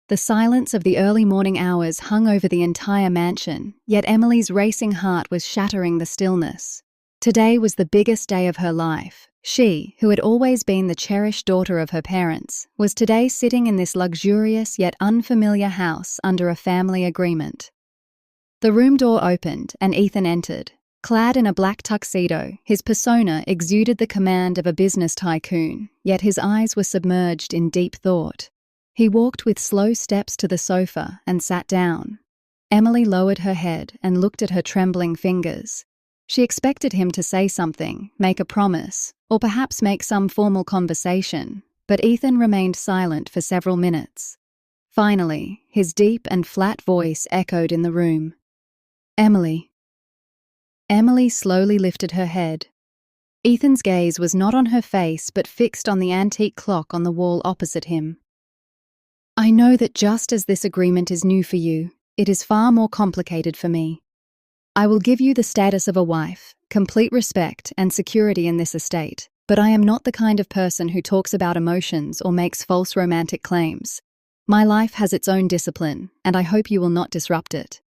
The silence of the early morning hours hung over the entire mansion, yet Emily's racing heart was shattering the stillness. Today was the biggest day of her life. She, who had always been the cherished daughter of her parents, was today sitting in this luxurious yet unfamiliar house under a family agreement. The room door opened and Ethan entered. Clad in a black tuxedo, his persona exuded the command of a business tycoon, yet his eyes were submerged in deep thought. He walked with slow steps to the sofa and sat down. Emily lowered her head and looked at her trembling fingers. She expected him to say something, make a promise, or perhaps make some formal conversation, but Ethan remained silent for several minutes. Finally, his deep and flat voice echoed in the room. "Emily." Emily slowly lifted her head. Ethan's gaze was not on her face but fixed on the antique clock on the wall opposite him. "I know that just as this agreement is new for you, it is far more complicated for me. I will give you the status of a wife, complete respect and security in this estate, but I am not the kind of person who talks about emotions or makes false romantic claims. My life has its own discipline, and I hope you will not disrupt it."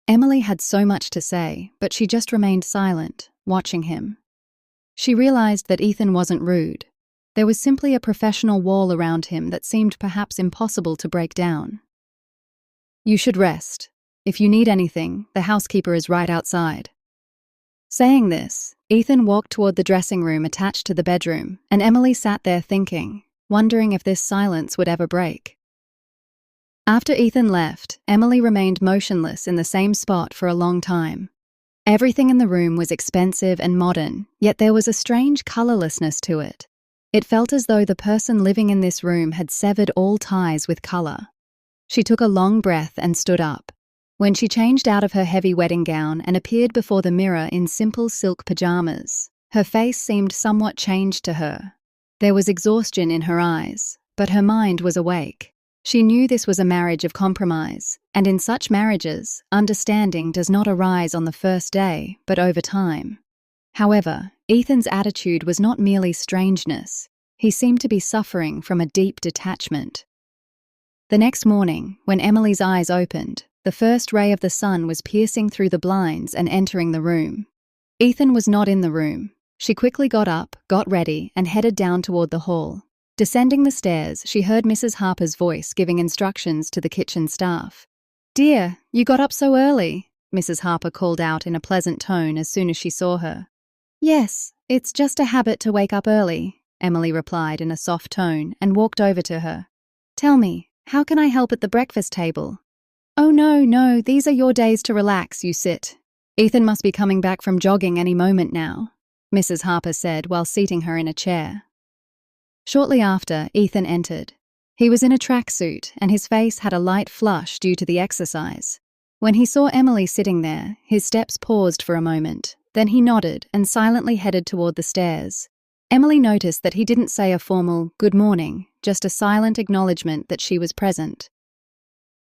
Emily had so much to say, but she just remained silent, watching him. She realized that Ethan wasn't rude. There was simply a professional wall around him that seemed perhaps impossible to break down. "You should rest. If you need anything, the housekeeper is right outside." Saying this, Ethan walked toward the dressing room attached to the bedroom, and Emily sat there thinking, wondering if this silence would ever break. After Ethan left, Emily remained motionless in the same spot for a long time. Everything in the room was expensive and modern, yet there was a strange colorlessness to it. It felt as though the person living in this room had severed all ties with color. She took a long breath and stood up. When she changed out of her heavy wedding gown and appeared before the mirror in simple silk pajamas, her face seemed somewhat changed to her. There was exhaustion in her eyes, but her mind was awake. She knew this was a marriage of compromise, and in such marriages, understanding does not arise on the first day, but over time. However, Ethan's attitude was not merely strangeness. He seemed to be suffering from a deep detachment. The next morning, when Emily's eyes opened, the first ray of the sun was piercing through the blinds and entering the room. Ethan was not in the room. She quickly got up, got ready, and headed down toward the hall. Descending the stairs, she heard Mrs. Harper's voice giving instructions to the kitchen staff. "Dear, you got up so early," Mrs. Harper called out in a pleasant tone as soon as she saw her. "Yes, it's just a habit to wake up early," Emily replied in a soft tone and walked over to her. "Tell me, how can I help at the breakfast table?" "Oh no, these are your days to relax, you sit. Ethan must be coming back from jogging any moment now," Mrs. Harper said while seating her in a chair. Shortly after, Ethan entered. He was in a tracksuit and his face had a light flush due to the exercise. When he saw Emily sitting there, his steps paused for a moment. Then he nodded and silently headed toward the stairs. Emily noticed that he didn't say a formal "good morning," just a silent acknowledgement that she was present.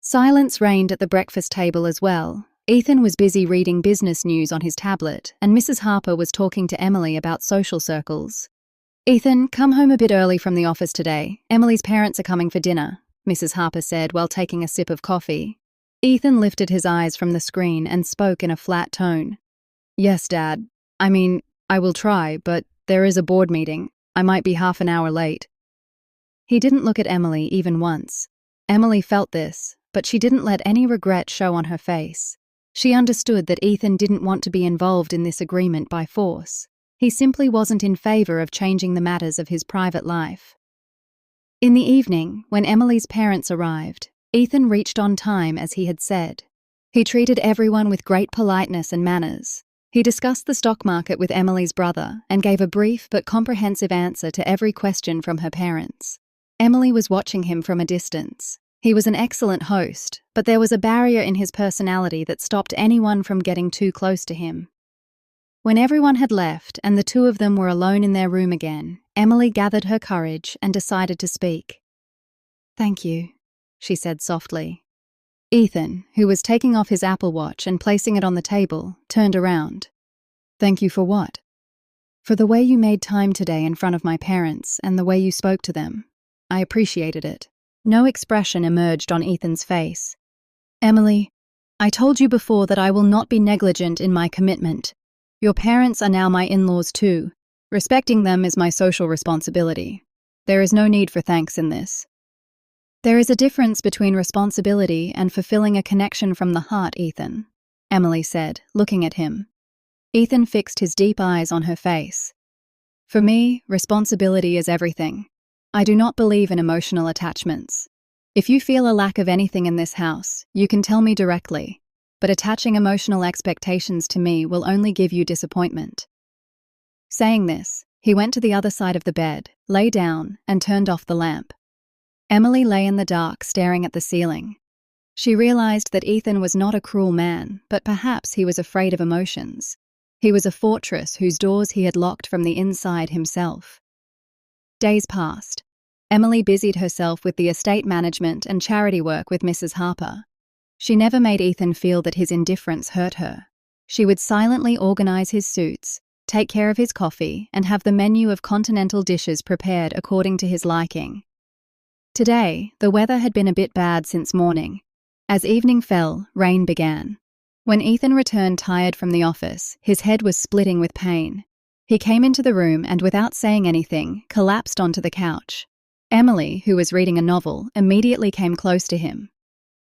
Silence reigned at the breakfast table as well. Ethan was busy reading business news on his tablet, and Mrs. Harper was talking to Emily about social circles. "Ethan, come home a bit early from the office today. Emily's parents are coming for dinner," Mrs. Harper said while taking a sip of coffee. Ethan lifted his eyes from the screen and spoke in a flat tone. "Yes, Dad. I will try, but there is a board meeting. I might be half an hour late." He didn't look at Emily even once. Emily felt this, but she didn't let any regret show on her face. She understood that Ethan didn't want to be involved in this agreement by force. He simply wasn't in favor of changing the matters of his private life. In the evening, when Emily's parents arrived, Ethan reached on time as he had said. He treated everyone with great politeness and manners. He discussed the stock market with Emily's brother and gave a brief but comprehensive answer to every question from her parents. Emily was watching him from a distance. He was an excellent host, but there was a barrier in his personality that stopped anyone from getting too close to him. When everyone had left and the two of them were alone in their room again, Emily gathered her courage and decided to speak. "Thank you," she said softly. Ethan, who was taking off his Apple Watch and placing it on the table, turned around. "Thank you for what?" "For the way you made time today in front of my parents and the way you spoke to them. I appreciated it." No expression emerged on Ethan's face. "Emily, I told you before that I will not be negligent in my commitment. Your parents are now my in-laws too. Respecting them is my social responsibility. There is no need for thanks in this." "There is a difference between responsibility and fulfilling a connection from the heart, Ethan," Emily said, looking at him. Ethan fixed his deep eyes on her face. "For me, responsibility is everything. I do not believe in emotional attachments. If you feel a lack of anything in this house, you can tell me directly, but attaching emotional expectations to me will only give you disappointment." Saying this, he went to the other side of the bed, lay down, and turned off the lamp. Emily lay in the dark, staring at the ceiling. She realized that Ethan was not a cruel man, but perhaps he was afraid of emotions. He was a fortress whose doors he had locked from the inside himself. Days passed. Emily busied herself with the estate management and charity work with Mrs. Harper. She never made Ethan feel that his indifference hurt her. She would silently organize his suits, take care of his coffee, and have the menu of continental dishes prepared according to his liking. Today, the weather had been a bit bad since morning. As evening fell, rain began. When Ethan returned tired from the office, his head was splitting with pain. He came into the room and, without saying anything, collapsed onto the couch. Emily, who was reading a novel, immediately came close to him.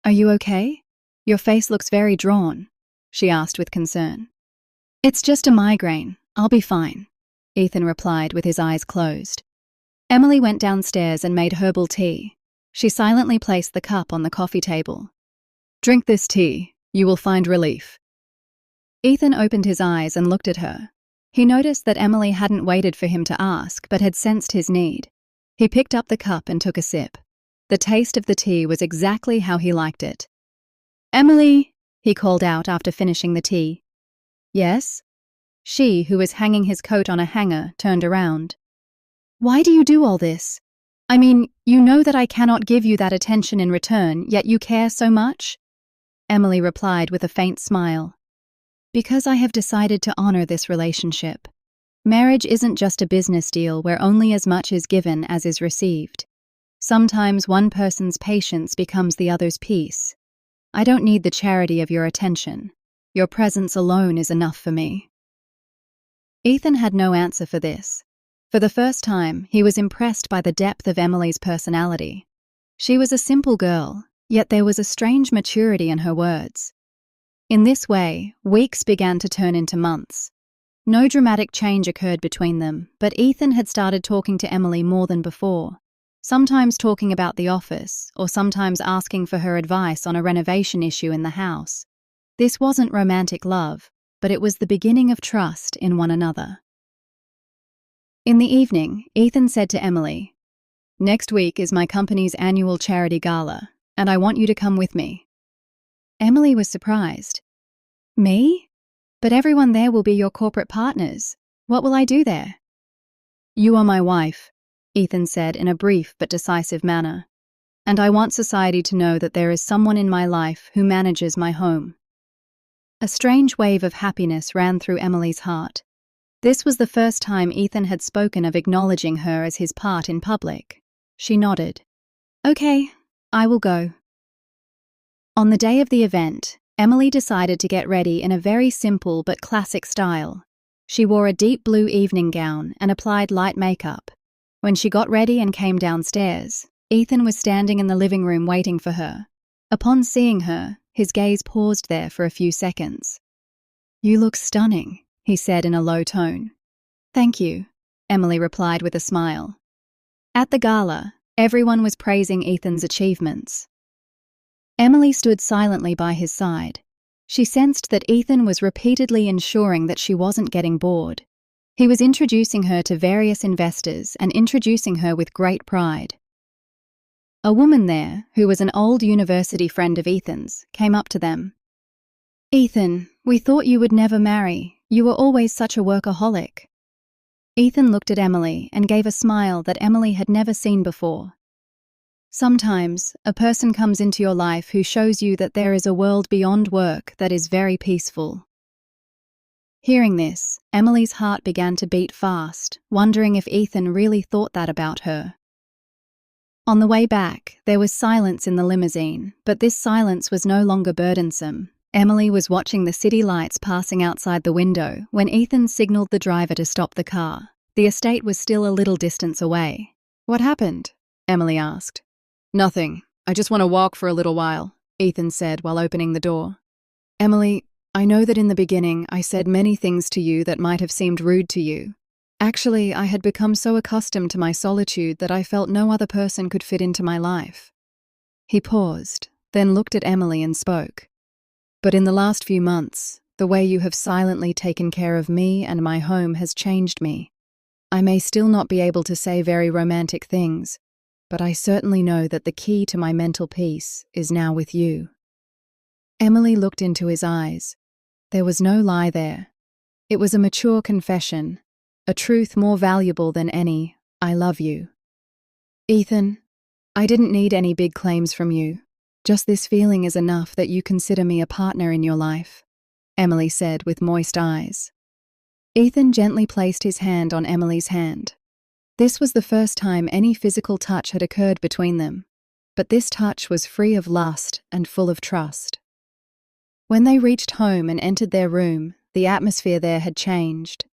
"Are you okay? Your face looks very drawn," she asked with concern. "It's just a migraine. I'll be fine," Ethan replied with his eyes closed. Emily went downstairs and made herbal tea. She silently placed the cup on the coffee table. "Drink this tea. You will find relief." Ethan opened his eyes and looked at her. He noticed that Emily hadn't waited for him to ask, but had sensed his need. He picked up the cup and took a sip. The taste of the tea was exactly how he liked it. "Emily," he called out after finishing the tea. "Yes?" She, who was hanging his coat on a hanger, turned around. "Why do you do all this? I mean, you know that I cannot give you that attention in return, yet you care so much?" Emily replied with a faint smile. "Because I have decided to honor this relationship. Marriage isn't just a business deal where only as much is given as is received. Sometimes one person's patience becomes the other's peace. I don't need the charity of your attention. Your presence alone is enough for me." Ethan had no answer for this. For the first time, he was impressed by the depth of Emily's personality. She was a simple girl, yet there was a strange maturity in her words. In this way, weeks began to turn into months. No dramatic change occurred between them, but Ethan had started talking to Emily more than before, sometimes talking about the office, or sometimes asking for her advice on a renovation issue in the house. This wasn't romantic love, but it was the beginning of trust in one another. In the evening, Ethan said to Emily, "Next week is my company's annual charity gala, and I want you to come with me." Emily was surprised. "Me? But everyone there will be your corporate partners. What will I do there?" "You are my wife," Ethan said in a brief but decisive manner, "and I want society to know that there is someone in my life who manages my home." A strange wave of happiness ran through Emily's heart. This was the first time Ethan had spoken of acknowledging her as his part in public. She nodded. "Okay, I will go." On the day of the event, Emily decided to get ready in a very simple but classic style. She wore a deep blue evening gown and applied light makeup. When she got ready and came downstairs, Ethan was standing in the living room waiting for her. Upon seeing her, his gaze paused there for a few seconds. "You look stunning," he said in a low tone. "Thank you," Emily replied with a smile. At the gala, everyone was praising Ethan's achievements. Emily stood silently by his side. She sensed that Ethan was repeatedly ensuring that she wasn't getting bored. He was introducing her to various investors and introducing her with great pride. A woman there, who was an old university friend of Ethan's, came up to them. "Ethan, we thought you would never marry. You were always such a workaholic." Ethan looked at Emily and gave a smile that Emily had never seen before. "Sometimes, a person comes into your life who shows you that there is a world beyond work that is very peaceful." Hearing this, Emily's heart began to beat fast, wondering if Ethan really thought that about her. On the way back, there was silence in the limousine, but this silence was no longer burdensome. Emily was watching the city lights passing outside the window when Ethan signaled the driver to stop the car. The estate was still a little distance away. "What happened?" Emily asked. "Nothing. I just want to walk for a little while," Ethan said while opening the door. "Emily, I know that in the beginning I said many things to you that might have seemed rude to you. Actually, I had become so accustomed to my solitude that I felt no other person could fit into my life." He paused, then looked at Emily and spoke. "But in the last few months, the way you have silently taken care of me and my home has changed me. I may still not be able to say very romantic things, but I certainly know that the key to my mental peace is now with you." Emily looked into his eyes. There was no lie there. It was a mature confession, a truth more valuable than any "I love you." "Ethan, I didn't need any big claims from you. Just this feeling is enough that you consider me a partner in your life," Emily said with moist eyes. Ethan gently placed his hand on Emily's hand. This was the first time any physical touch had occurred between them, but this touch was free of lust and full of trust. When they reached home and entered their room, the atmosphere there had changed.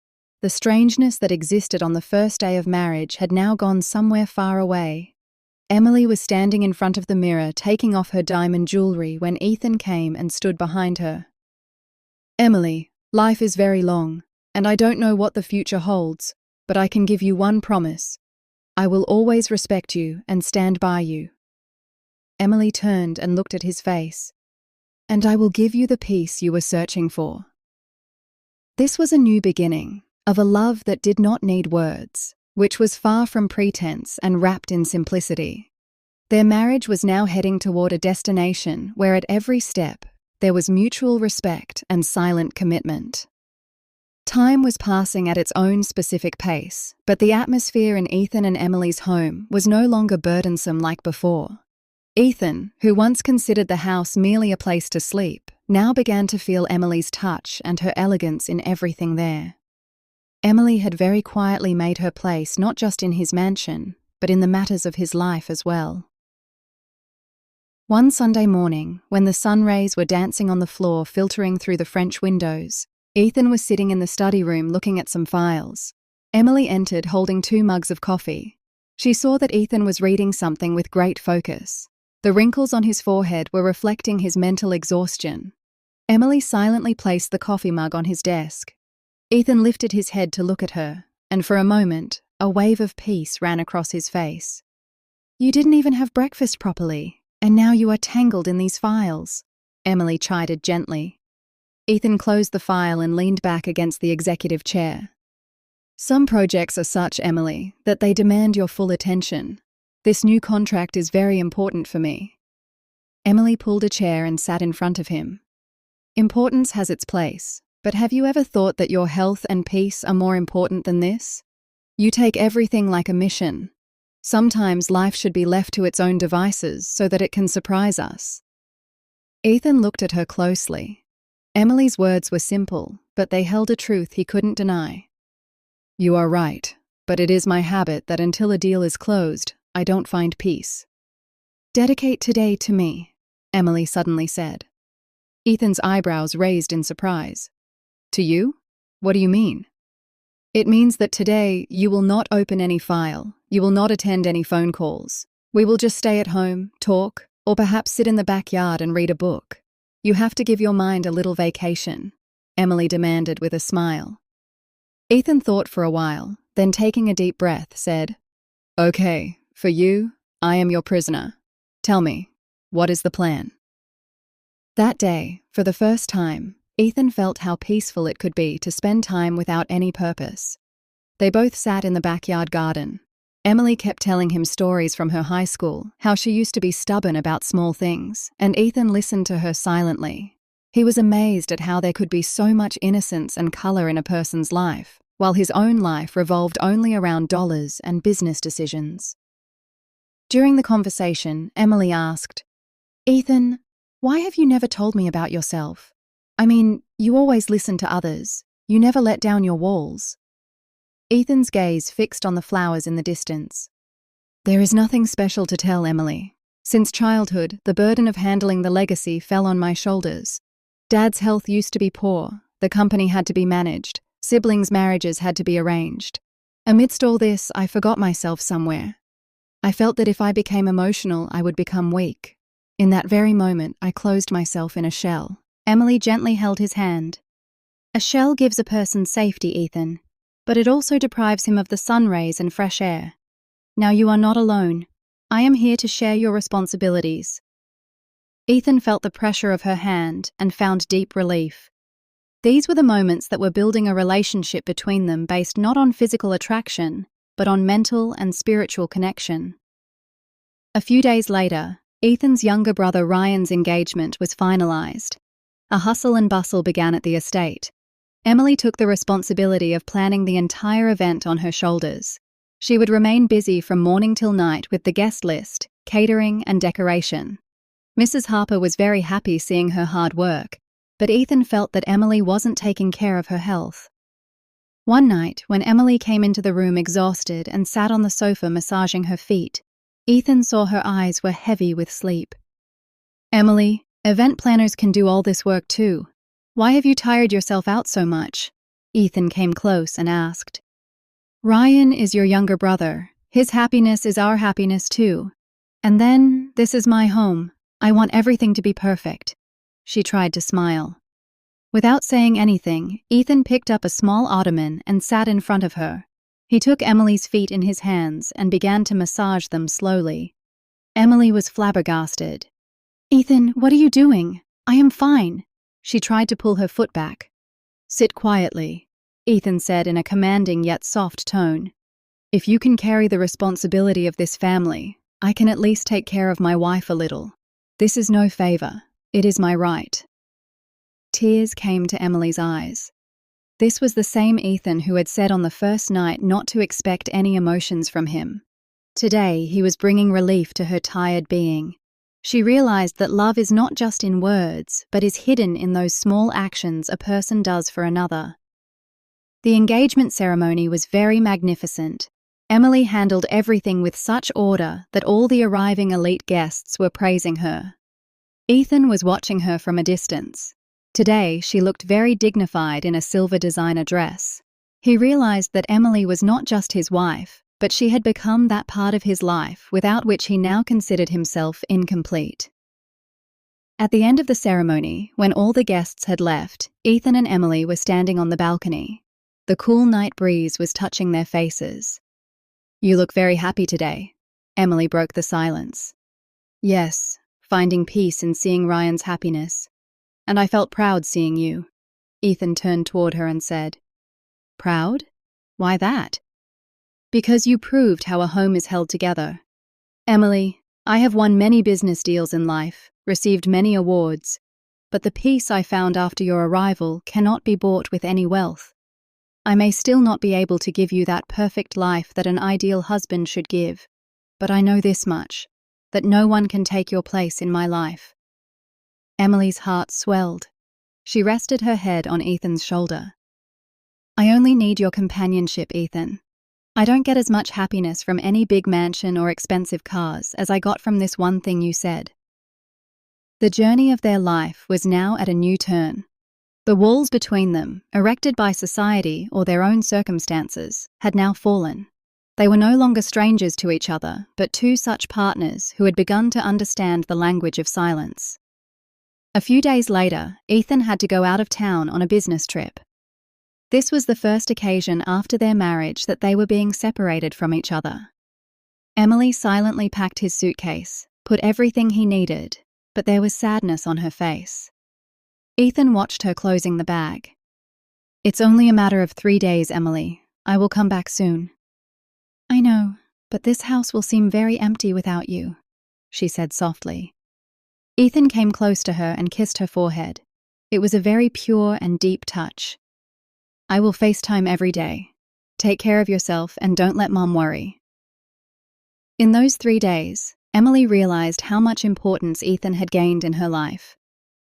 The strangeness that existed on the first day of marriage had now gone somewhere far away. Emily was standing in front of the mirror taking off her diamond jewelry when Ethan came and stood behind her. "Emily, life is very long, and I don't know what the future holds, but I can give you one promise. I will always respect you and stand by you." Emily turned and looked at his face. "And I will give you the peace you were searching for." This was a new beginning, of a love that did not need words, which was far from pretense and wrapped in simplicity. Their marriage was now heading toward a destination where at every step there was mutual respect and silent commitment. Time was passing at its own specific pace, but the atmosphere in Ethan and Emily's home was no longer burdensome like before. Ethan, who once considered the house merely a place to sleep, now began to feel Emily's touch and her elegance in everything there. Emily had very quietly made her place not just in his mansion, but in the matters of his life as well. One Sunday morning, when the sun rays were dancing on the floor filtering through the French windows, Ethan was sitting in the study room looking at some files. Emily entered holding 2 mugs of coffee. She saw that Ethan was reading something with great focus. The wrinkles on his forehead were reflecting his mental exhaustion. Emily silently placed the coffee mug on his desk. Ethan lifted his head to look at her, and for a moment, a wave of peace ran across his face. "You didn't even have breakfast properly, and now you are tangled in these files," Emily chided gently. Ethan closed the file and leaned back against the executive chair. "Some projects are such, Emily, that they demand your full attention. This new contract is very important for me." Emily pulled a chair and sat in front of him. "Importance has its place, but have you ever thought that your health and peace are more important than this? You take everything like a mission. Sometimes life should be left to its own devices so that it can surprise us." Ethan looked at her closely. Emily's words were simple, but they held a truth he couldn't deny. "You are right, but it is my habit that until a deal is closed, I don't find peace." "Dedicate today to me," Emily suddenly said. Ethan's eyebrows raised in surprise. "To you? What do you mean?" "It means that today you will not open any file, you will not attend any phone calls. We will just stay at home, talk, or perhaps sit in the backyard and read a book. You have to give your mind a little vacation," Emily demanded with a smile. Ethan thought for a while, then taking a deep breath, said, "Okay, for you, I am your prisoner. Tell me, what is the plan?" That day, for the first time, Ethan felt how peaceful it could be to spend time without any purpose. They both sat in the backyard garden. Emily kept telling him stories from her high school, how she used to be stubborn about small things, and Ethan listened to her silently. He was amazed at how there could be so much innocence and color in a person's life, while his own life revolved only around dollars and business decisions. During the conversation, Emily asked, "Ethan, why have you never told me about yourself? I mean, you always listen to others. You never let down your walls." Ethan's gaze fixed on the flowers in the distance. There is nothing special to tell, Emily. Since childhood, the burden of handling the legacy fell on my shoulders. Dad's health used to be poor, the company had to be managed, siblings' marriages had to be arranged. Amidst all this, I forgot myself somewhere. I felt that if I became emotional, I would become weak. In that very moment, I closed myself in a shell. Emily gently held his hand. A shell gives a person safety, Ethan, but it also deprives him of the sun rays and fresh air. Now you are not alone. I am here to share your responsibilities. Ethan felt the pressure of her hand and found deep relief. These were the moments that were building a relationship between them based not on physical attraction, but on mental and spiritual connection. A few days later, Ethan's younger brother Ryan's engagement was finalized. A hustle and bustle began at the estate. Emily took the responsibility of planning the entire event on her shoulders. She would remain busy from morning till night with the guest list, catering, and decoration. Mrs. Harper was very happy seeing her hard work, but Ethan felt that Emily wasn't taking care of her health. One night, when Emily came into the room exhausted and sat on the sofa massaging her feet, Ethan saw her eyes were heavy with sleep. "Emily, event planners can do all this work too. Why have you tired yourself out so much?" Ethan came close and asked. "Ryan is your younger brother. His happiness is our happiness too. And then, this is my home. I want everything to be perfect." She tried to smile. Without saying anything, Ethan picked up a small ottoman and sat in front of her. He took Emily's feet in his hands and began to massage them slowly. Emily was flabbergasted. "Ethan, what are you doing? I am fine." She tried to pull her foot back. "Sit quietly," Ethan said in a commanding yet soft tone. "If you can carry the responsibility of this family, I can at least take care of my wife a little. This is no favor. It is my right." Tears came to Emily's eyes. This was the same Ethan who had said on the first night not to expect any emotions from him. Today, he was bringing relief to her tired being. She realized that love is not just in words, but is hidden in those small actions a person does for another. The engagement ceremony was very magnificent. Emily handled everything with such order that all the arriving elite guests were praising her. Ethan was watching her from a distance. Today, she looked very dignified in a silver designer dress. He realized that Emily was not just his wife, but she had become that part of his life without which he now considered himself incomplete. At the end of the ceremony, when all the guests had left, Ethan and Emily were standing on the balcony. The cool night breeze was touching their faces. "You look very happy today," Emily broke the silence. "Yes, finding peace in seeing Ryan's happiness. And I felt proud seeing you." Ethan turned toward her and said, "Proud? Why that?" "Because you proved how a home is held together. Emily, I have won many business deals in life, received many awards, but the peace I found after your arrival cannot be bought with any wealth. I may still not be able to give you that perfect life that an ideal husband should give, but I know this much, that no one can take your place in my life." Emily's heart swelled. She rested her head on Ethan's shoulder. "I only need your companionship, Ethan. I don't get as much happiness from any big mansion or expensive cars as I got from this one thing you said." The journey of their life was now at a new turn. The walls between them, erected by society or their own circumstances, had now fallen. They were no longer strangers to each other, but two such partners who had begun to understand the language of silence. A few days later, Ethan had to go out of town on a business trip. This was the first occasion after their marriage that they were being separated from each other. Emily silently packed his suitcase, put everything he needed, but there was sadness on her face. Ethan watched her closing the bag. "It's only a matter of 3 days, Emily. I will come back soon." "I know, but this house will seem very empty without you," she said softly. Ethan came close to her and kissed her forehead. It was a very pure and deep touch. "I will FaceTime every day. Take care of yourself and don't let Mom worry." In those 3 days, Emily realized how much importance Ethan had gained in her life.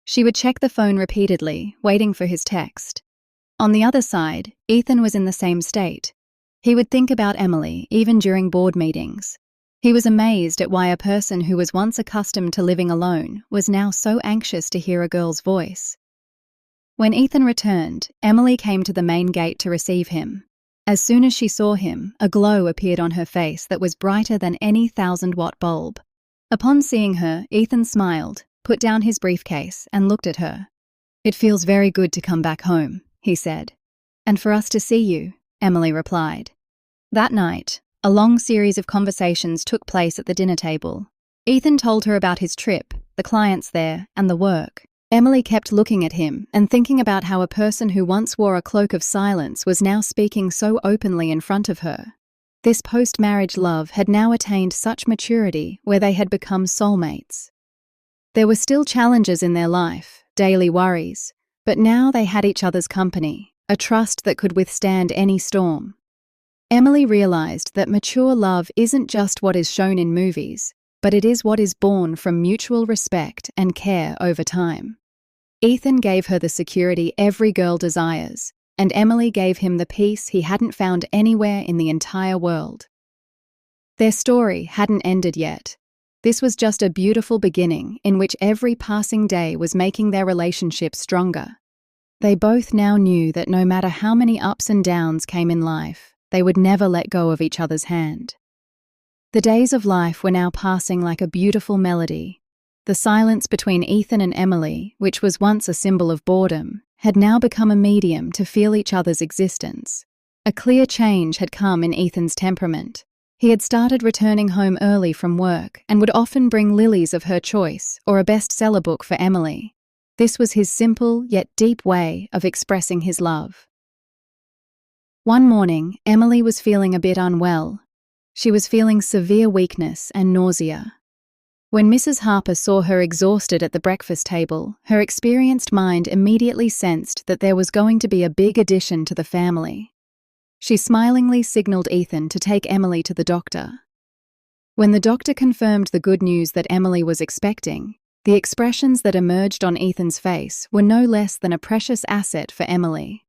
She would check the phone repeatedly, waiting for his text. On the other side, Ethan was in the same state. He would think about Emily, even during board meetings. He was amazed at why a person who was once accustomed to living alone was now so anxious to hear a girl's voice. When Ethan returned, Emily came to the main gate to receive him. As soon as she saw him, a glow appeared on her face that was brighter than any 1,000-watt bulb. Upon seeing her, Ethan smiled, put down his briefcase, and looked at her. "It feels very good to come back home," he said. "And for us to see you," Emily replied. That night, a long series of conversations took place at the dinner table. Ethan told her about his trip, the clients there, and the work. Emily kept looking at him and thinking about how a person who once wore a cloak of silence was now speaking so openly in front of her. This post-marriage love had now attained such maturity where they had become soulmates. There were still challenges in their life, daily worries, but now they had each other's company, a trust that could withstand any storm. Emily realized that mature love isn't just what is shown in movies, but it is what is born from mutual respect and care over time. Ethan gave her the security every girl desires, and Emily gave him the peace he hadn't found anywhere in the entire world. Their story hadn't ended yet. This was just a beautiful beginning in which every passing day was making their relationship stronger. They both now knew that no matter how many ups and downs came in life, they would never let go of each other's hand. The days of life were now passing like a beautiful melody. The silence between Ethan and Emily, which was once a symbol of boredom, had now become a medium to feel each other's existence. A clear change had come in Ethan's temperament. He had started returning home early from work and would often bring lilies of her choice or a bestseller book for Emily. This was his simple yet deep way of expressing his love. One morning, Emily was feeling a bit unwell. She was feeling severe weakness and nausea. When Mrs. Harper saw her exhausted at the breakfast table, her experienced mind immediately sensed that there was going to be a big addition to the family. She smilingly signaled Ethan to take Emily to the doctor. When the doctor confirmed the good news that Emily was expecting, the expressions that emerged on Ethan's face were no less than a precious asset for Emily.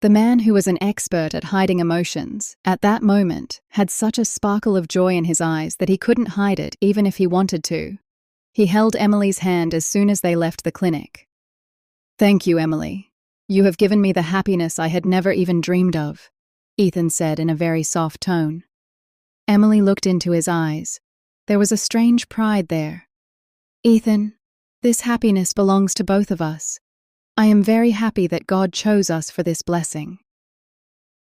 The man who was an expert at hiding emotions, at that moment, had such a sparkle of joy in his eyes that he couldn't hide it even if he wanted to. He held Emily's hand as soon as they left the clinic. "Thank you, Emily. You have given me the happiness I had never even dreamed of," Ethan said in a very soft tone. Emily looked into his eyes. There was a strange pride there. "Ethan, this happiness belongs to both of us. I am very happy that God chose us for this blessing."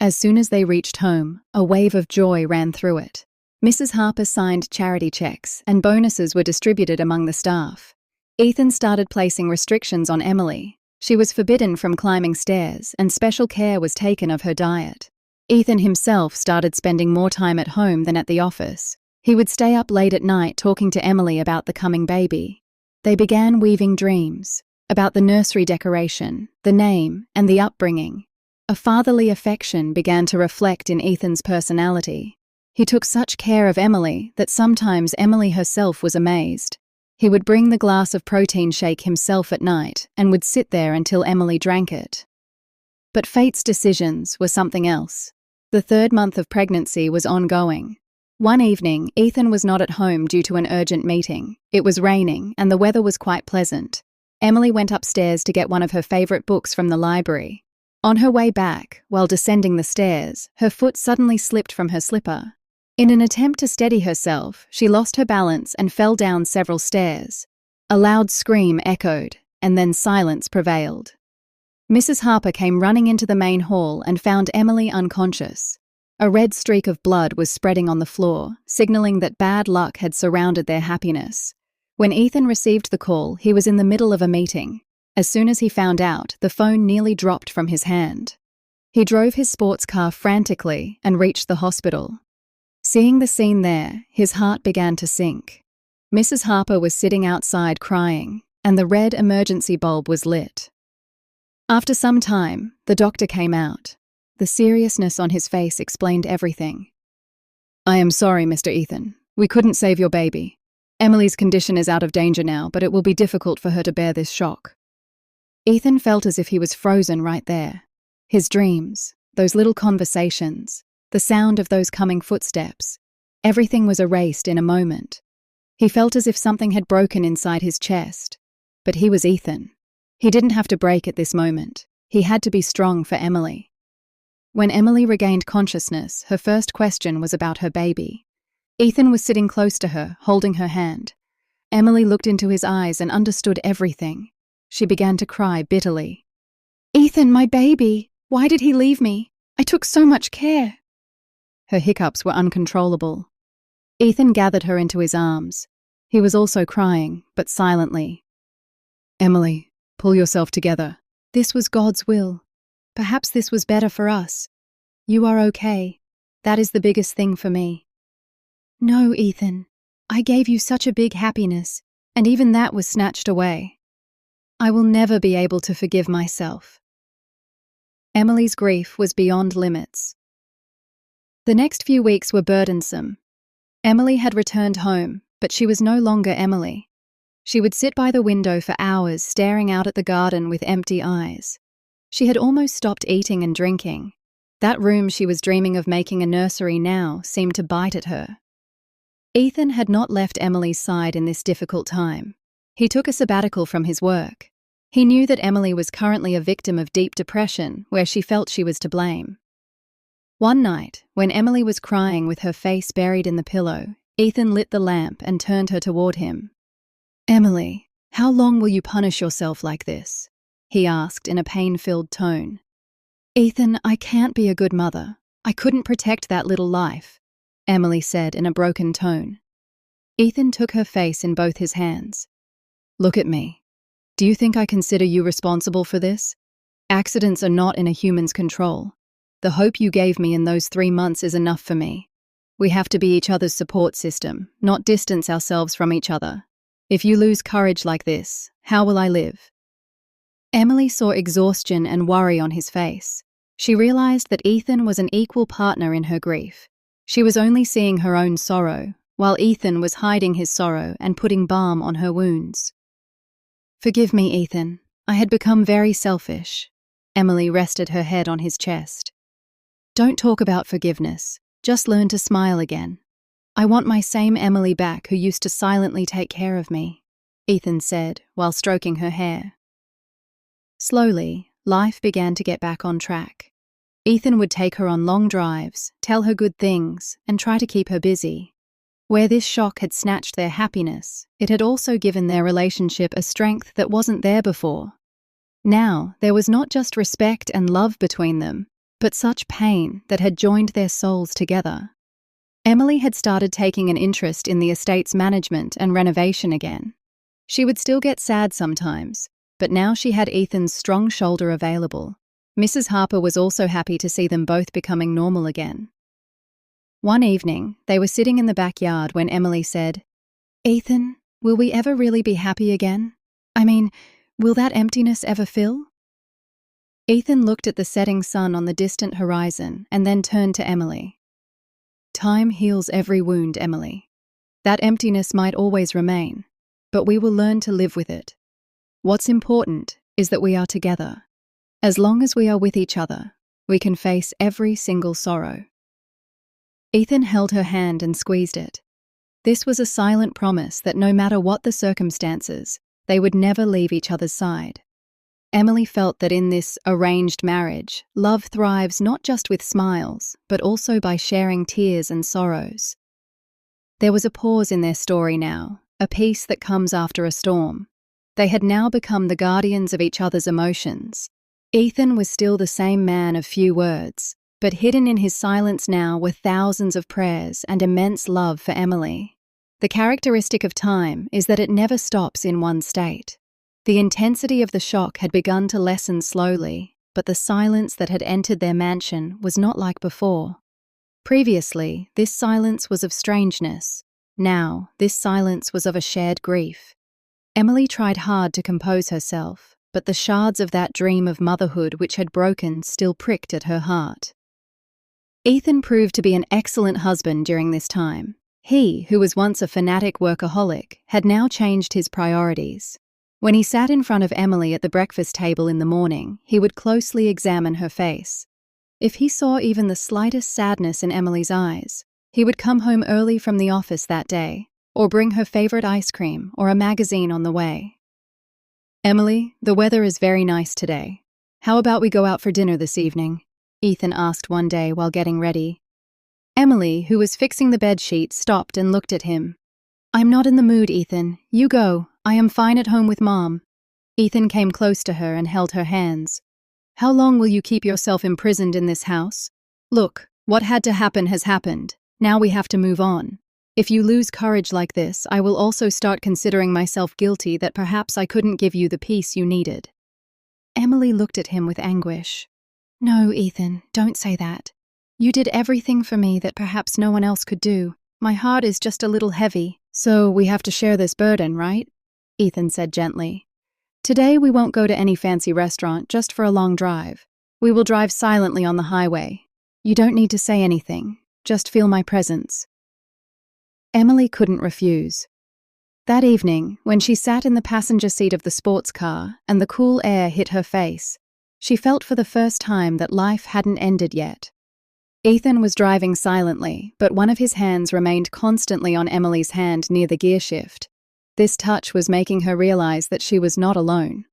As soon as they reached home, a wave of joy ran through it. Mrs. Harper signed charity checks, and bonuses were distributed among the staff. Ethan started placing restrictions on Emily. She was forbidden from climbing stairs, and special care was taken of her diet. Ethan himself started spending more time at home than at the office. He would stay up late at night talking to Emily about the coming baby. They began weaving dreams about the nursery decoration, the name, and the upbringing. A fatherly affection began to reflect in Ethan's personality. He took such care of Emily that sometimes Emily herself was amazed. He would bring the glass of protein shake himself at night and would sit there until Emily drank it. But fate's decisions were something else. The 3rd month of pregnancy was ongoing. One evening, Ethan was not at home due to an urgent meeting. It was raining, and the weather was quite pleasant. Emily went upstairs to get one of her favorite books from the library. On her way back, while descending the stairs, her foot suddenly slipped from her slipper. In an attempt to steady herself, she lost her balance and fell down several stairs. A loud scream echoed, and then silence prevailed. Mrs. Harper came running into the main hall and found Emily unconscious. A red streak of blood was spreading on the floor, signaling that bad luck had surrounded their happiness. When Ethan received the call, he was in the middle of a meeting. As soon as he found out, the phone nearly dropped from his hand. He drove his sports car frantically and reached the hospital. Seeing the scene there, his heart began to sink. Mrs. Harper was sitting outside crying, and the red emergency bulb was lit. After some time, the doctor came out. The seriousness on his face explained everything. "I am sorry, Mr. Ethan. We couldn't save your baby. Emily's condition is out of danger now, but it will be difficult for her to bear this shock." Ethan felt as if he was frozen right there. His dreams, those little conversations, the sound of those coming footsteps. Everything was erased in a moment. He felt as if something had broken inside his chest. But he was Ethan. He didn't have to break at this moment. He had to be strong for Emily. When Emily regained consciousness, her first question was about her baby. Ethan was sitting close to her, holding her hand. Emily looked into his eyes and understood everything. She began to cry bitterly. "Ethan, my baby! Why did he leave me? I took so much care." Her hiccups were uncontrollable. Ethan gathered her into his arms. He was also crying, but silently. "Emily, pull yourself together. This was God's will. Perhaps this was better for us. You are okay. That is the biggest thing for me." "No, Ethan. I gave you such a big happiness, and even that was snatched away. I will never be able to forgive myself." Emily's grief was beyond limits. The next few weeks were burdensome. Emily had returned home, but she was no longer Emily. She would sit by the window for hours, staring out at the garden with empty eyes. She had almost stopped eating and drinking. That room she was dreaming of making a nursery now seemed to bite at her. Ethan had not left Emily's side in this difficult time. He took a sabbatical from his work. He knew that Emily was currently a victim of deep depression, where she felt she was to blame. One night, when Emily was crying with her face buried in the pillow, Ethan lit the lamp and turned her toward him. "Emily, how long will you punish yourself like this?" he asked in a pain-filled tone. "Ethan, I can't be a good mother. I couldn't protect that little life," Emily said in a broken tone. Ethan took her face in both his hands. "Look at me. Do you think I consider you responsible for this? Accidents are not in a human's control. The hope you gave me in those 3 months is enough for me. We have to be each other's support system, not distance ourselves from each other. If you lose courage like this, how will I live?" Emily saw exhaustion and worry on his face. She realized that Ethan was an equal partner in her grief. She was only seeing her own sorrow, while Ethan was hiding his sorrow and putting balm on her wounds. "Forgive me, Ethan. I had become very selfish." Emily rested her head on his chest. "Don't talk about forgiveness. Just learn to smile again. I want my same Emily back who used to silently take care of me," Ethan said while stroking her hair. Slowly, life began to get back on track. Ethan would take her on long drives, tell her good things, and try to keep her busy. Where this shock had snatched their happiness, it had also given their relationship a strength that wasn't there before. Now, there was not just respect and love between them, but such pain that had joined their souls together. Emily had started taking an interest in the estate's management and renovation again. She would still get sad sometimes, but now she had Ethan's strong shoulder available. Mrs. Harper was also happy to see them both becoming normal again. One evening, they were sitting in the backyard when Emily said, "Ethan, will we ever really be happy again? I mean, will that emptiness ever fill?" Ethan looked at the setting sun on the distant horizon and then turned to Emily. "Time heals every wound, Emily. That emptiness might always remain, but we will learn to live with it. What's important is that we are together. As long as we are with each other, we can face every single sorrow." Ethan held her hand and squeezed it. This was a silent promise that no matter what the circumstances, they would never leave each other's side. Emily felt that in this arranged marriage, love thrives not just with smiles, but also by sharing tears and sorrows. There was a pause in their story now, a peace that comes after a storm. They had now become the guardians of each other's emotions. Ethan was still the same man of few words, but hidden in his silence now were thousands of prayers and immense love for Emily. The characteristic of time is that it never stops in one state. The intensity of the shock had begun to lessen slowly, but the silence that had entered their mansion was not like before. Previously, this silence was of strangeness. Now, this silence was of a shared grief. Emily tried hard to compose herself, but the shards of that dream of motherhood which had broken still pricked at her heart. Ethan proved to be an excellent husband during this time. He, who was once a fanatic workaholic, had now changed his priorities. When he sat in front of Emily at the breakfast table in the morning, he would closely examine her face. If he saw even the slightest sadness in Emily's eyes, He would come home early from the office that day, or bring her favorite ice cream or a magazine on the way. "Emily, the weather is very nice today. How about we go out for dinner this evening?" Ethan asked one day while getting ready. Emily, who was fixing the bedsheet, stopped and looked at him. "I'm not in the mood, Ethan. You go. I am fine at home with Mom." Ethan came close to her and held her hands. "How long will you keep yourself imprisoned in this house? Look, what had to happen has happened. Now we have to move on. If you lose courage like this, I will also start considering myself guilty that perhaps I couldn't give you the peace you needed." Emily looked at him with anguish. "No, Ethan, don't say that. You did everything for me that perhaps no one else could do. My heart is just a little heavy, so we have to share this burden, right?" Ethan said gently. "Today we won't go to any fancy restaurant, just for a long drive. We will drive silently on the highway. You don't need to say anything, just feel my presence." Emily couldn't refuse. That evening, when she sat in the passenger seat of the sports car and the cool air hit her face, she felt for the first time that life hadn't ended yet. Ethan was driving silently, but one of his hands remained constantly on Emily's hand near the gear shift. This touch was making her realize that she was not alone.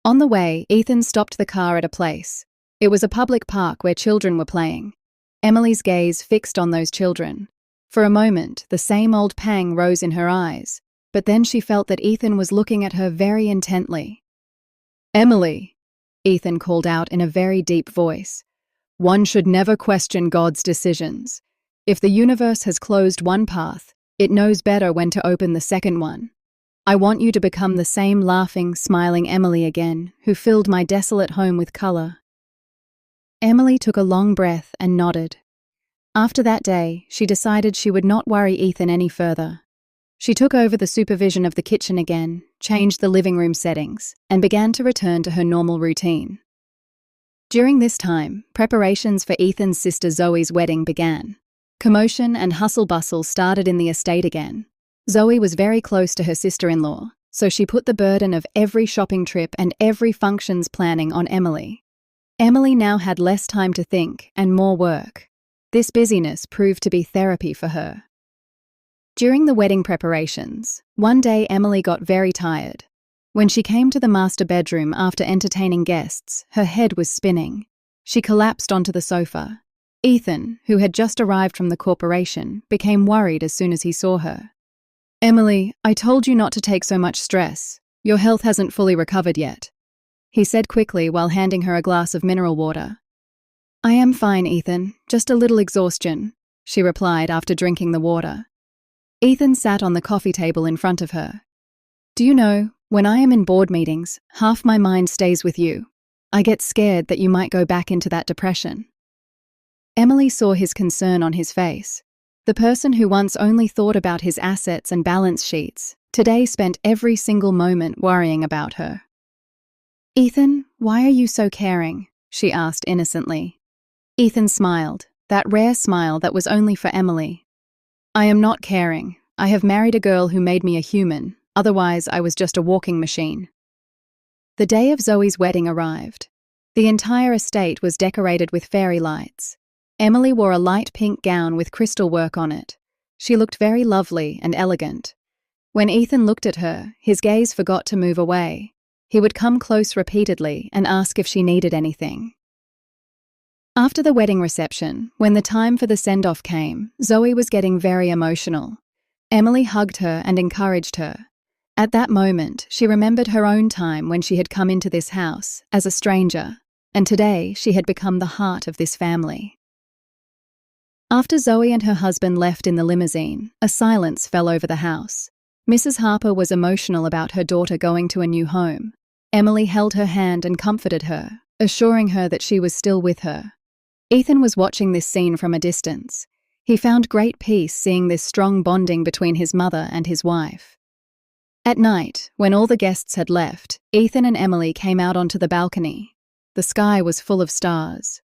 On the way, Ethan stopped the car at a place. It was a public park where children were playing. Emily's gaze fixed on those children. For a moment, the same old pang rose in her eyes, but then she felt that Ethan was looking at her very intently. "Emily," Ethan called out in a very deep voice, "one should never question God's decisions. If the universe has closed one path, it knows better when to open the second one. I want you to become the same laughing, smiling Emily again, who filled my desolate home with color." Emily took a long breath and nodded. After that day, she decided she would not worry Ethan any further. She took over the supervision of the kitchen again, changed the living room settings, and began to return to her normal routine. During this time, preparations for Ethan's sister Zoe's wedding began. Commotion and hustle-bustle started in the estate again. Zoe was very close to her sister-in-law, so she put the burden of every shopping trip and every function's planning on Emily. Emily now had less time to think and more work. This busyness proved to be therapy for her. During the wedding preparations, one day Emily got very tired. When she came to the master bedroom after entertaining guests, her head was spinning. She collapsed onto the sofa. Ethan, who had just arrived from the corporation, became worried as soon as he saw her. "Emily, I told you not to take so much stress. Your health hasn't fully recovered yet," he said quickly while handing her a glass of mineral water. "I am fine, Ethan, just a little exhaustion," she replied after drinking the water. Ethan sat on the coffee table in front of her. "Do you know, when I am in board meetings, half my mind stays with you. I get scared that you might go back into that depression." Emily saw his concern on his face. The person who once only thought about his assets and balance sheets, today spent every single moment worrying about her. "Ethan, why are you so caring?" she asked innocently. Ethan smiled, that rare smile that was only for Emily. "I am not caring. I have married a girl who made me a human, otherwise I was just a walking machine." The day of Zoe's wedding arrived. The entire estate was decorated with fairy lights. Emily wore a light pink gown with crystal work on it. She looked very lovely and elegant. When Ethan looked at her, his gaze forgot to move away. He would come close repeatedly and ask if she needed anything. After the wedding reception, when the time for the send-off came, Zoe was getting very emotional. Emily hugged her and encouraged her. At that moment, she remembered her own time when she had come into this house as a stranger, and today she had become the heart of this family. After Zoe and her husband left in the limousine, a silence fell over the house. Mrs. Harper was emotional about her daughter going to a new home. Emily held her hand and comforted her, assuring her that she was still with her. Ethan was watching this scene from a distance. He found great peace seeing this strong bonding between his mother and his wife. At night, when all the guests had left, Ethan and Emily came out onto the balcony. The sky was full of stars.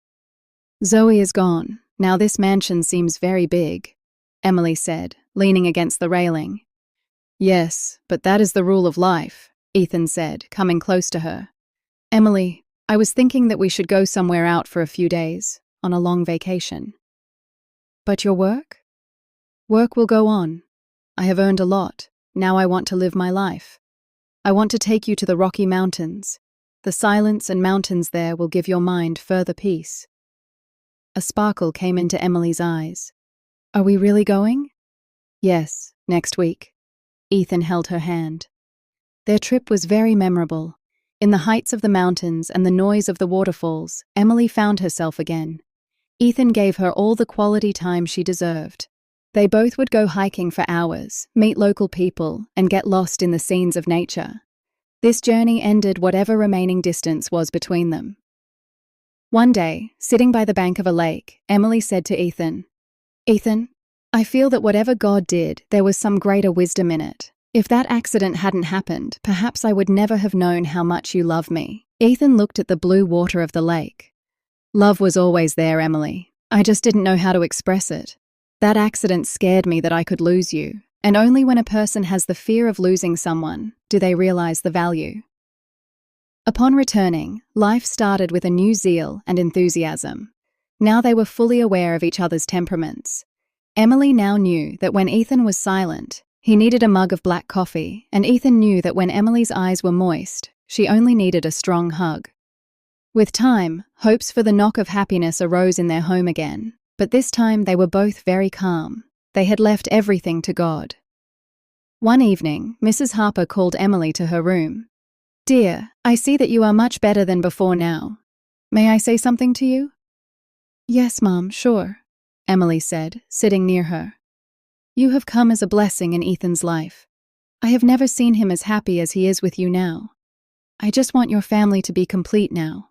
"Zoe is gone. Now this mansion seems very big," Emily said, leaning against the railing. "Yes, but that is the rule of life," Ethan said, coming close to her. "Emily, I was thinking that we should go somewhere out for a few days, on a long vacation." But your work? Work will go on. I have earned a lot. Now I want to live my life. I want to take you to the Rocky Mountains. The silence and mountains there will give your mind further peace. A sparkle came into Emily's eyes. Are we really going? Yes, next week. Ethan held her hand. Their trip was very memorable. In the heights of the mountains and the noise of the waterfalls, Emily found herself again. Ethan gave her all the quality time she deserved. They both would go hiking for hours, meet local people, and get lost in the scenes of nature. This journey ended whatever remaining distance was between them. One day, sitting by the bank of a lake, Emily said to Ethan, "Ethan, I feel that whatever God did, there was some greater wisdom in it. If that accident hadn't happened, perhaps I would never have known how much you love me." Ethan looked at the blue water of the lake. "Love was always there, Emily. I just didn't know how to express it. That accident scared me that I could lose you, and only when a person has the fear of losing someone do they realize the value." Upon returning, life started with a new zeal and enthusiasm. Now they were fully aware of each other's temperaments. Emily now knew that when Ethan was silent, he needed a mug of black coffee, and Ethan knew that when Emily's eyes were moist, she only needed a strong hug. With time, hopes for the knock of happiness arose in their home again, but this time they were both very calm. They had left everything to God. One evening, Mrs. Harper called Emily to her room. "Dear, I see that you are much better than before now. May I say something to you?" "Yes, Mom, sure," Emily said, sitting near her. "You have come as a blessing in Ethan's life. I have never seen him as happy as he is with you now. I just want your family to be complete now.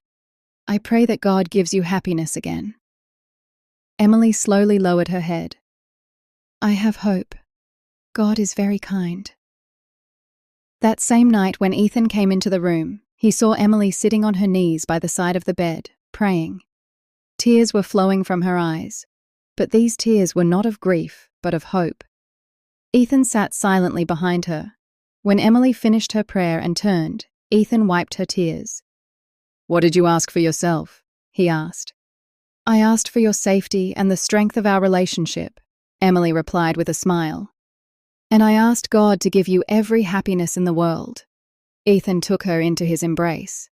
I pray that God gives you happiness again." Emily slowly lowered her head. "I have hope. God is very kind." That same night when Ethan came into the room, he saw Emily sitting on her knees by the side of the bed, praying. Tears were flowing from her eyes, but these tears were not of grief, but of hope. Ethan sat silently behind her. When Emily finished her prayer and turned, Ethan wiped her tears. "What did you ask for yourself?" he asked. "I asked for your safety and the strength of our relationship," Emily replied with a smile. "And I asked God to give you every happiness in the world." Ethan took her into his embrace.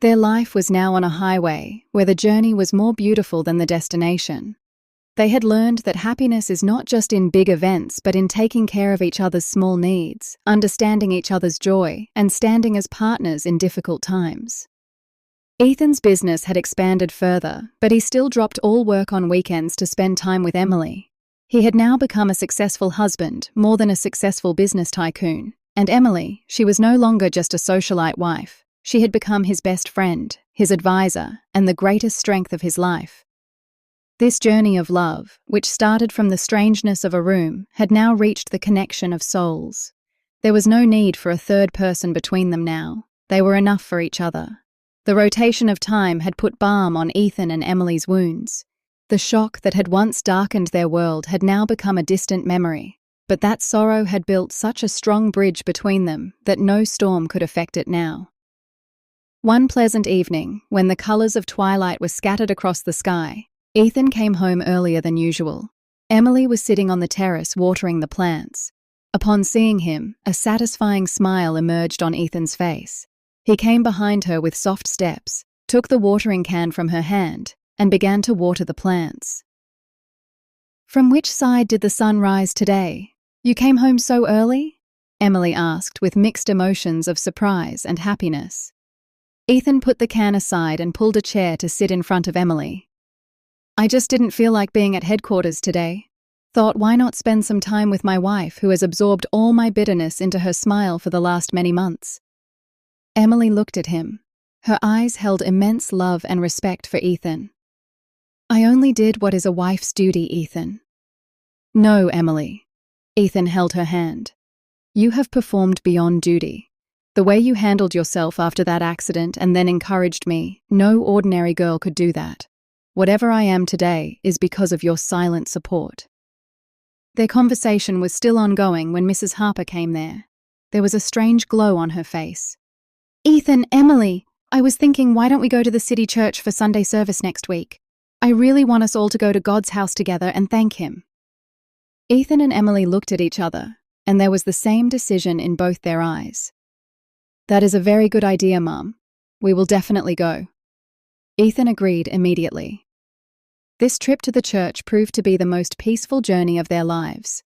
Their life was now on a highway where the journey was more beautiful than the destination. They had learned that happiness is not just in big events but in taking care of each other's small needs, understanding each other's joy, and standing as partners in difficult times. Ethan's business had expanded further, but he still dropped all work on weekends to spend time with Emily. He had now become a successful husband, more than a successful business tycoon. And Emily, she was no longer just a socialite wife. She had become his best friend, his advisor, and the greatest strength of his life. This journey of love, which started from the strangeness of a room, had now reached the connection of souls. There was no need for a third person between them now. They were enough for each other. The rotation of time had put balm on Ethan and Emily's wounds. The shock that had once darkened their world had now become a distant memory, but that sorrow had built such a strong bridge between them that no storm could affect it now. One pleasant evening, when the colors of twilight were scattered across the sky, Ethan came home earlier than usual. Emily was sitting on the terrace watering the plants. Upon seeing him, a satisfying smile emerged on Ethan's face. He came behind her with soft steps, took the watering can from her hand, and began to water the plants. "From which side did the sun rise today? You came home so early?" Emily asked with mixed emotions of surprise and happiness. Ethan put the can aside and pulled a chair to sit in front of Emily. "I just didn't feel like being at headquarters today. Thought, why not spend some time with my wife who has absorbed all my bitterness into her smile for the last many months?" Emily looked at him. Her eyes held immense love and respect for Ethan. "I only did what is a wife's duty, Ethan." "No, Emily." Ethan held her hand. "You have performed beyond duty. The way you handled yourself after that accident and then encouraged me, no ordinary girl could do that. Whatever I am today is because of your silent support." Their conversation was still ongoing when Mrs. Harper came there. There was a strange glow on her face. "Ethan, Emily, I was thinking, why don't we go to the city church for Sunday service next week? I really want us all to go to God's house together and thank Him." Ethan and Emily looked at each other, and there was the same decision in both their eyes. "That is a very good idea, Mum. We will definitely go." Ethan agreed immediately. This trip to the church proved to be the most peaceful journey of their lives.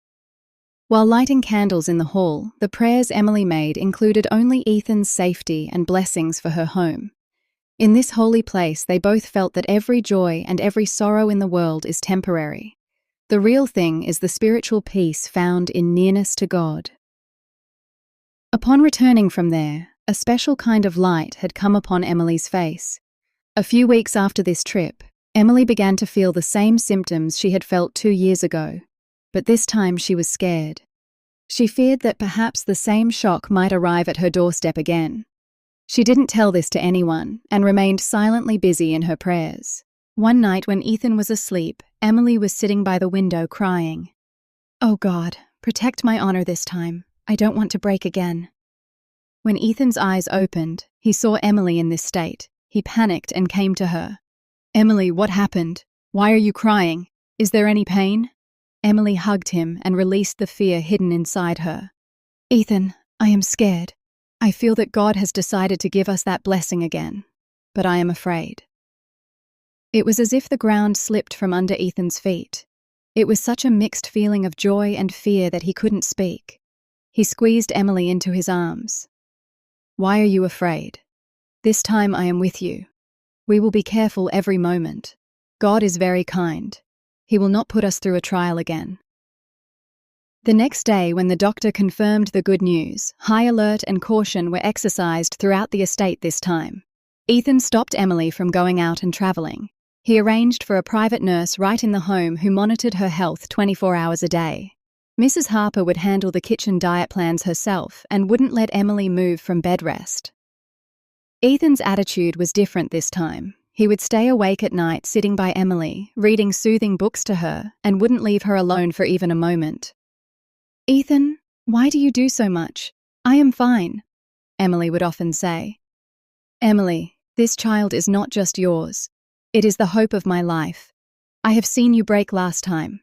While lighting candles in the hall, the prayers Emily made included only Ethan's safety and blessings for her home. In this holy place, they both felt that every joy and every sorrow in the world is temporary. The real thing is the spiritual peace found in nearness to God. Upon returning from there, a special kind of light had come upon Emily's face. A few weeks after this trip, Emily began to feel the same symptoms she had felt 2 years ago, but this time she was scared. She feared that perhaps the same shock might arrive at her doorstep again. She didn't tell this to anyone and remained silently busy in her prayers. One night when Ethan was asleep, Emily was sitting by the window crying. "Oh God, protect my honor this time. I don't want to break again." When Ethan's eyes opened, he saw Emily in this state. He panicked and came to her. "Emily, what happened? Why are you crying? Is there any pain?" Emily hugged him and released the fear hidden inside her. "Ethan, I am scared. I feel that God has decided to give us that blessing again, but I am afraid." It was as if the ground slipped from under Ethan's feet. It was such a mixed feeling of joy and fear that he couldn't speak. He squeezed Emily into his arms. "Why are you afraid? This time I am with you. We will be careful every moment. God is very kind. He will not put us through a trial again." The next day, when the doctor confirmed the good news, high alert and caution were exercised throughout the estate this time. Ethan stopped Emily from going out and traveling. He arranged for a private nurse right in the home who monitored her health 24 hours a day. Mrs. Harper would handle the kitchen diet plans herself and wouldn't let Emily move from bed rest. Ethan's attitude was different this time. He would stay awake at night sitting by Emily, reading soothing books to her, and wouldn't leave her alone for even a moment. "Ethan, why do you do so much? I am fine," Emily would often say. "Emily, this child is not just yours. It is the hope of my life. I have seen you break last time.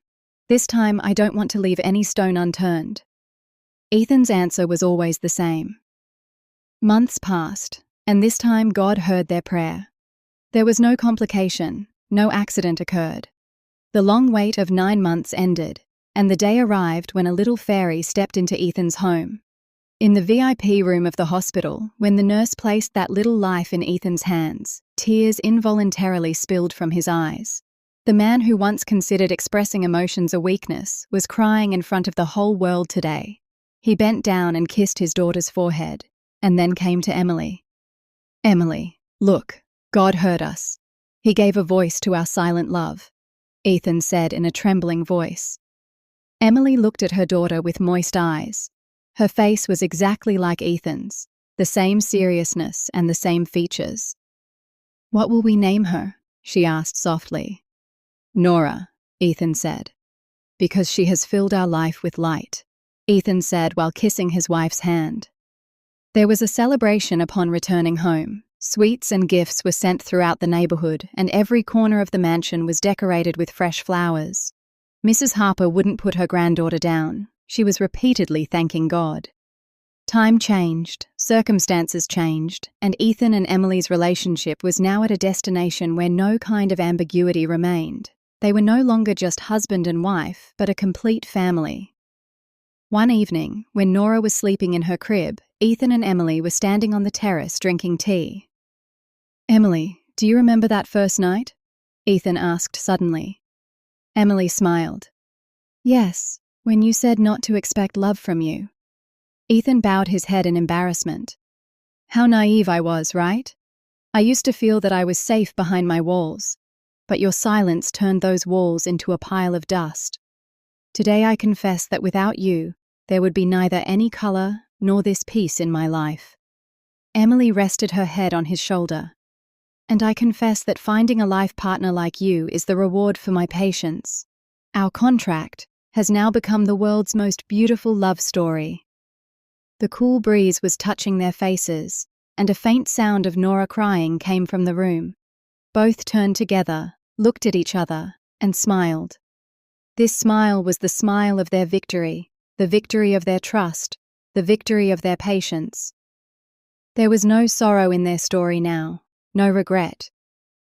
This time I don't want to leave any stone unturned." Ethan's answer was always the same. Months passed, and this time God heard their prayer. There was no complication, no accident occurred. The long wait of 9 months ended, and the day arrived when a little fairy stepped into Ethan's home. In the VIP room of the hospital, when the nurse placed that little life in Ethan's hands, tears involuntarily spilled from his eyes. The man who once considered expressing emotions a weakness was crying in front of the whole world today. He bent down and kissed his daughter's forehead, and then came to Emily. "Emily, look, God heard us. He gave a voice to our silent love," Ethan said in a trembling voice. Emily looked at her daughter with moist eyes. Her face was exactly like Ethan's, the same seriousness and the same features. "What will we name her?" she asked softly. "Nora," Ethan said. "Because she has filled our life with light," Ethan said while kissing his wife's hand. There was a celebration upon returning home. Sweets and gifts were sent throughout the neighborhood, and every corner of the mansion was decorated with fresh flowers. Mrs. Harper wouldn't put her granddaughter down. She was repeatedly thanking God. Time changed, circumstances changed, and Ethan and Emily's relationship was now at a destination where no kind of ambiguity remained. They were no longer just husband and wife, but a complete family. One evening, when Nora was sleeping in her crib, Ethan and Emily were standing on the terrace drinking tea. "Emily, do you remember that first night?" Ethan asked suddenly. Emily smiled. "Yes, when you said not to expect love from you." Ethan bowed his head in embarrassment. "How naive I was, right? I used to feel that I was safe behind my walls, but your silence turned those walls into a pile of dust. Today I confess that without you, there would be neither any color nor this peace in my life." Emily rested her head on his shoulder. "And I confess that finding a life partner like you is the reward for my patience. Our contract has now become the world's most beautiful love story." The cool breeze was touching their faces, and a faint sound of Nora crying came from the room. Both turned together, looked at each other, and smiled. This smile was the smile of their victory, the victory of their trust, the victory of their patience. There was no sorrow in their story now, no regret.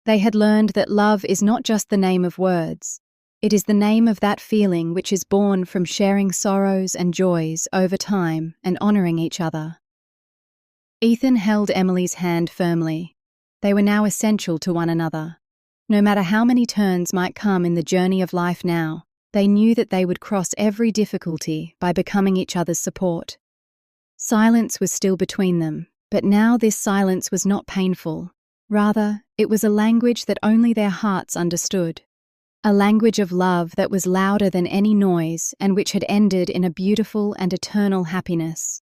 They had learned that love is not just the name of words. It is the name of that feeling which is born from sharing sorrows and joys over time and honoring each other. Ethan held Emily's hand firmly. They were now essential to one another. No matter how many turns might come in the journey of life now, they knew that they would cross every difficulty by becoming each other's support. Silence was still between them, but now this silence was not painful. Rather, it was a language that only their hearts understood. A language of love that was louder than any noise and which had ended in a beautiful and eternal happiness.